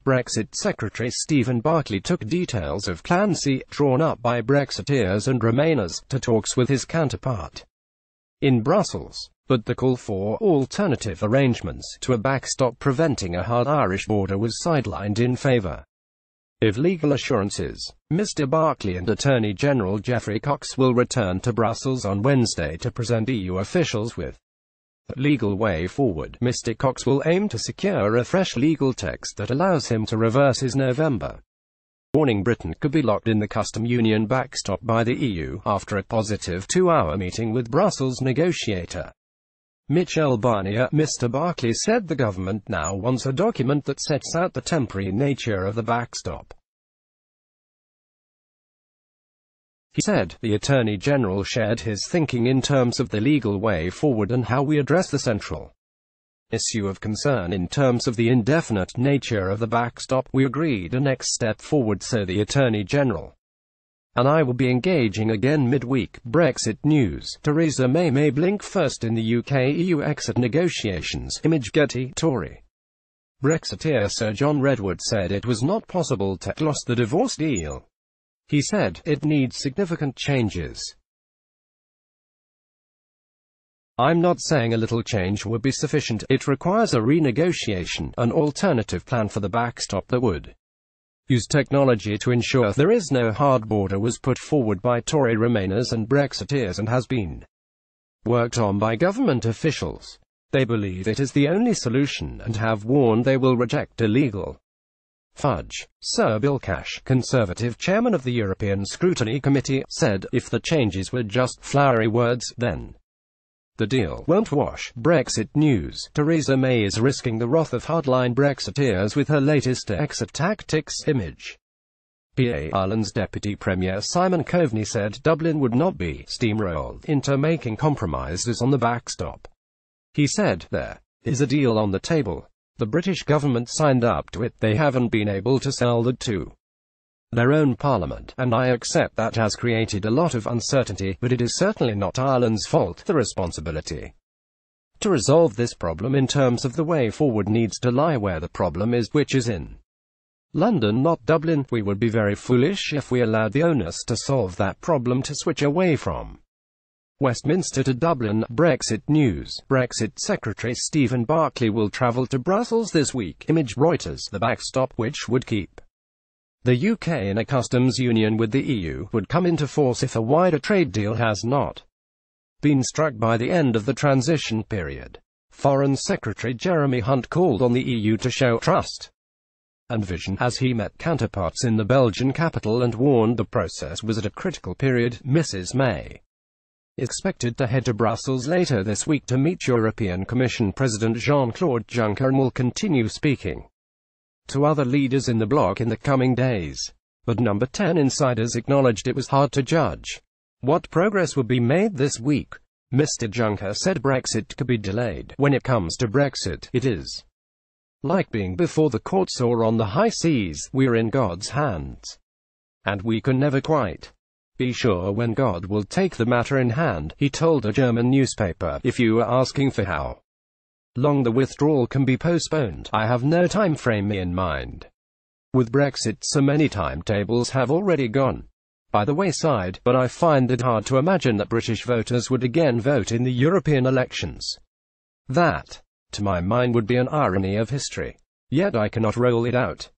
Brexit Secretary Stephen Barclay took details of Plan C, drawn up by Brexiteers and Remainers, to talks with his counterpart in Brussels, but the call for alternative arrangements to a backstop preventing a hard Irish border was sidelined in favour of legal assurances. Mr Barclay and Attorney General Geoffrey will return to Brussels on Wednesday to present EU officials with a legal way forward. Mr Cox will aim to secure a fresh legal text that allows him to reverse his November warning Britain could be locked in the custom union backstop by the EU, after a positive 2-hour meeting with Brussels negotiator Michel Barnier. Mr Barclay said the government now wants a document that sets out the temporary nature of the backstop. He said, the Attorney General shared his thinking in terms of the legal way forward and how we address the central issue of concern in terms of the indefinite nature of the backstop. We agreed a next step forward, so the Attorney General and I will be engaging again midweek. Brexit news. Theresa May blink first in the UK EU exit negotiations. Image Getty. Tory Brexiteer Sir John Redwood said it was not possible to gloss the divorce deal. He said, it needs significant changes. I'm not saying a little change would be sufficient. It requires a renegotiation, an alternative plan for the backstop that would use technology to ensure there is no hard border was put forward by Tory Remainers and Brexiteers and has been worked on by government officials. They believe it is the only solution and have warned they will reject illegal fudge. Sir Bill Cash, Conservative chairman of the European Scrutiny Committee, said, if the changes were just flowery words, then the deal won't wash. Brexit news. Theresa May is risking the wrath of hardline Brexiteers with her latest exit tactics. Image Ireland's Deputy Premier Simon Coveney said Dublin would not be steamrolled into making compromises on the backstop. He said, there is a deal on the table. The British government signed up to it. They haven't been able to sell that to their own parliament, and I accept that has created a lot of uncertainty, but it is certainly not Ireland's fault. The responsibility to resolve this problem in terms of the way forward needs to lie where the problem is, which is in London, not Dublin. We would be very foolish if we allowed the onus to solve that problem to switch away from Westminster to Dublin. Brexit news. Brexit Secretary Stephen Barclay will travel to Brussels this week. Image Reuters. The backstop, which would keep the UK in a customs union with the EU, would come into force if a wider trade deal has not been struck by the end of the transition period. Foreign Secretary Jeremy Hunt called on the EU to show trust and vision as he met counterparts in the Belgian capital and warned the process was at a critical period. Mrs May is expected to head to Brussels later this week to meet European Commission President Jean-Claude Juncker and will continue speaking to other leaders in the bloc in the coming days. But Number 10 insiders acknowledged it was hard to judge what progress would be made this week. Mr Juncker said Brexit could be delayed. When it comes to Brexit, it is like being before the courts or on the high seas. We're in God's hands, and we can never quite be sure when God will take the matter in hand, he told a German newspaper. If you are asking for how long the withdrawal can be postponed, I have no time frame in mind. With Brexit, so many timetables have already gone by the wayside, but I find it hard to imagine that British voters would again vote in the European elections. That, to my mind, would be an irony of history. Yet I cannot roll it out.